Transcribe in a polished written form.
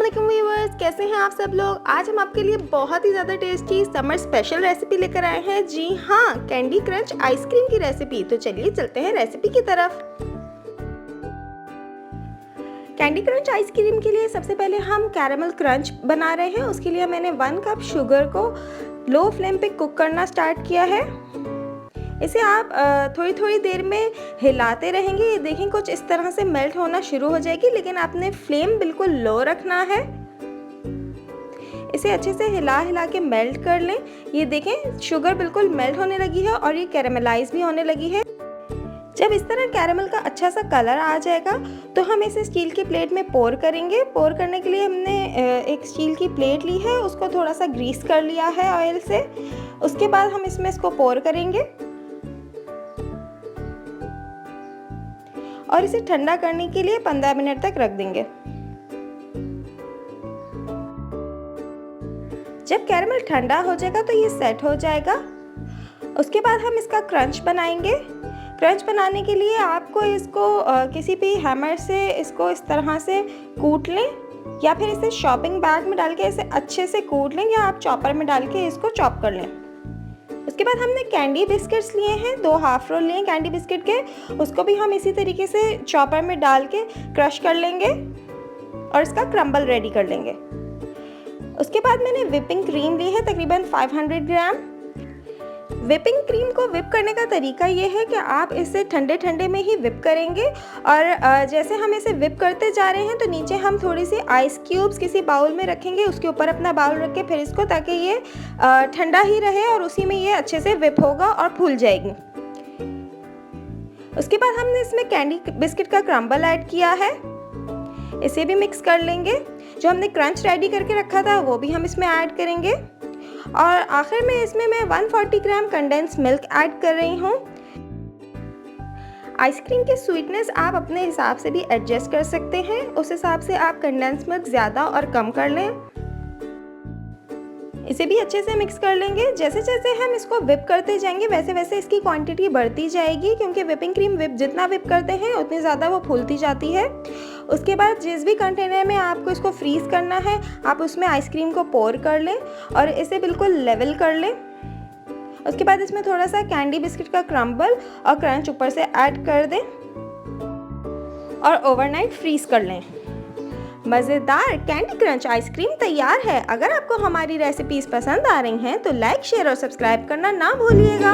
वालेकुम व्यूअर्स, कैसे हैं आप सब लोग। आज हम आपके लिए बहुत ही ज़्यादा टेस्टी समर स्पेशल रेसिपी लेकर आए हैं। जी हाँ, कैंडी क्रंच आइसक्रीम की रेसिपी। तो चलिए चलते हैं रेसिपी की तरफ। कैंडी क्रंच आइसक्रीम के लिए सबसे पहले हम कैरेमल क्रंच बना रहे हैं। उसके लिए मैंने 1 कप शुगर को लो फ्लेम पे कुक करना स्टार्ट किया है। इसे आप थोड़ी थोड़ी देर में हिलाते रहेंगे। ये देखें कुछ इस तरह से मेल्ट होना शुरू हो जाएगी, लेकिन आपने फ्लेम बिल्कुल लो रखना है। इसे अच्छे से हिला हिला के मेल्ट कर लें। ये देखें शुगर बिल्कुल मेल्ट होने लगी है और ये कैरेमलाइज भी होने लगी है। जब इस तरह कैरेमल का अच्छा सा कलर आ जाएगा तो हम इसे स्टील की प्लेट में पोर करेंगे। पोर करने के लिए हमने एक स्टील की प्लेट ली है, उसको थोड़ा सा ग्रीस कर लिया है ऑयल से। उसके बाद हम इसमें इसको पोर करेंगे और इसे ठंडा करने के लिए 15 मिनट तक रख देंगे। जब कैरेमल ठंडा हो जाएगा तो ये सेट हो जाएगा। उसके बाद हम इसका क्रंच बनाएंगे। क्रंच बनाने के लिए आपको इसको किसी भी हैमर से इसको इस तरह से कूट लें, या फिर इसे शॉपिंग बैग में डाल के इसे अच्छे से कूट लें, या आप चॉपर में डाल के इसको चॉप कर लें। उसके बाद हमने कैंडी बिस्किट्स लिए हैं, 2 हाफ रोल लिए कैंडी बिस्किट के। उसको भी हम इसी तरीके से चॉपर में डाल के क्रश कर लेंगे और इसका क्रम्बल रेडी कर लेंगे। उसके बाद मैंने विपिंग क्रीम ली है, तकरीबन 500 ग्राम। विपिंग क्रीम को विप करने का तरीका ये है कि आप इसे ठंडे ठंडे में ही विप करेंगे, और जैसे हम इसे विप करते जा रहे हैं तो नीचे हम थोड़ी सी आइस क्यूब्स किसी बाउल में रखेंगे, उसके ऊपर अपना बाउल रख के फिर इसको, ताकि ये ठंडा ही रहे और उसी में ये अच्छे से विप होगा और फूल जाएगी। उसके बाद हमने इसमें कैंडी बिस्किट का क्रम्बल ऐड किया है, इसे भी मिक्स कर लेंगे। जो हमने क्रंच रेडी करके रखा था वो भी हम इसमें ऐड करेंगे, और आखिर में इसमें मैं 140 ग्राम कंडेंस मिल्क ऐड कर रही हूँ। आइसक्रीम की स्वीटनेस आप अपने हिसाब से भी एडजस्ट कर सकते हैं, उस हिसाब से आप कंडेंस मिल्क ज़्यादा और कम कर लें। इसे भी अच्छे से मिक्स कर लेंगे। जैसे जैसे हम इसको विप करते जाएंगे वैसे वैसे इसकी क्वांटिटी बढ़ती जाएगी, क्योंकि विपिंग क्रीम जितना विप करते हैं उतनी ज़्यादा वो फूलती जाती है। उसके बाद जिस भी कंटेनर में आपको इसको फ्रीज़ करना है आप उसमें आइसक्रीम को पोर कर लें और इसे बिल्कुल लेवल कर लें। उसके बाद इसमें थोड़ा सा कैंडी बिस्किट का क्रम्बल और क्रंच ऊपर से ऐड कर दें और ओवरनाइट फ्रीज़ कर लें। मज़ेदार कैंडी क्रंच आइसक्रीम तैयार है। अगर आपको हमारी रेसिपीज़ पसंद आ रही हैं तो लाइक, शेयर और सब्सक्राइब करना ना भूलिएगा।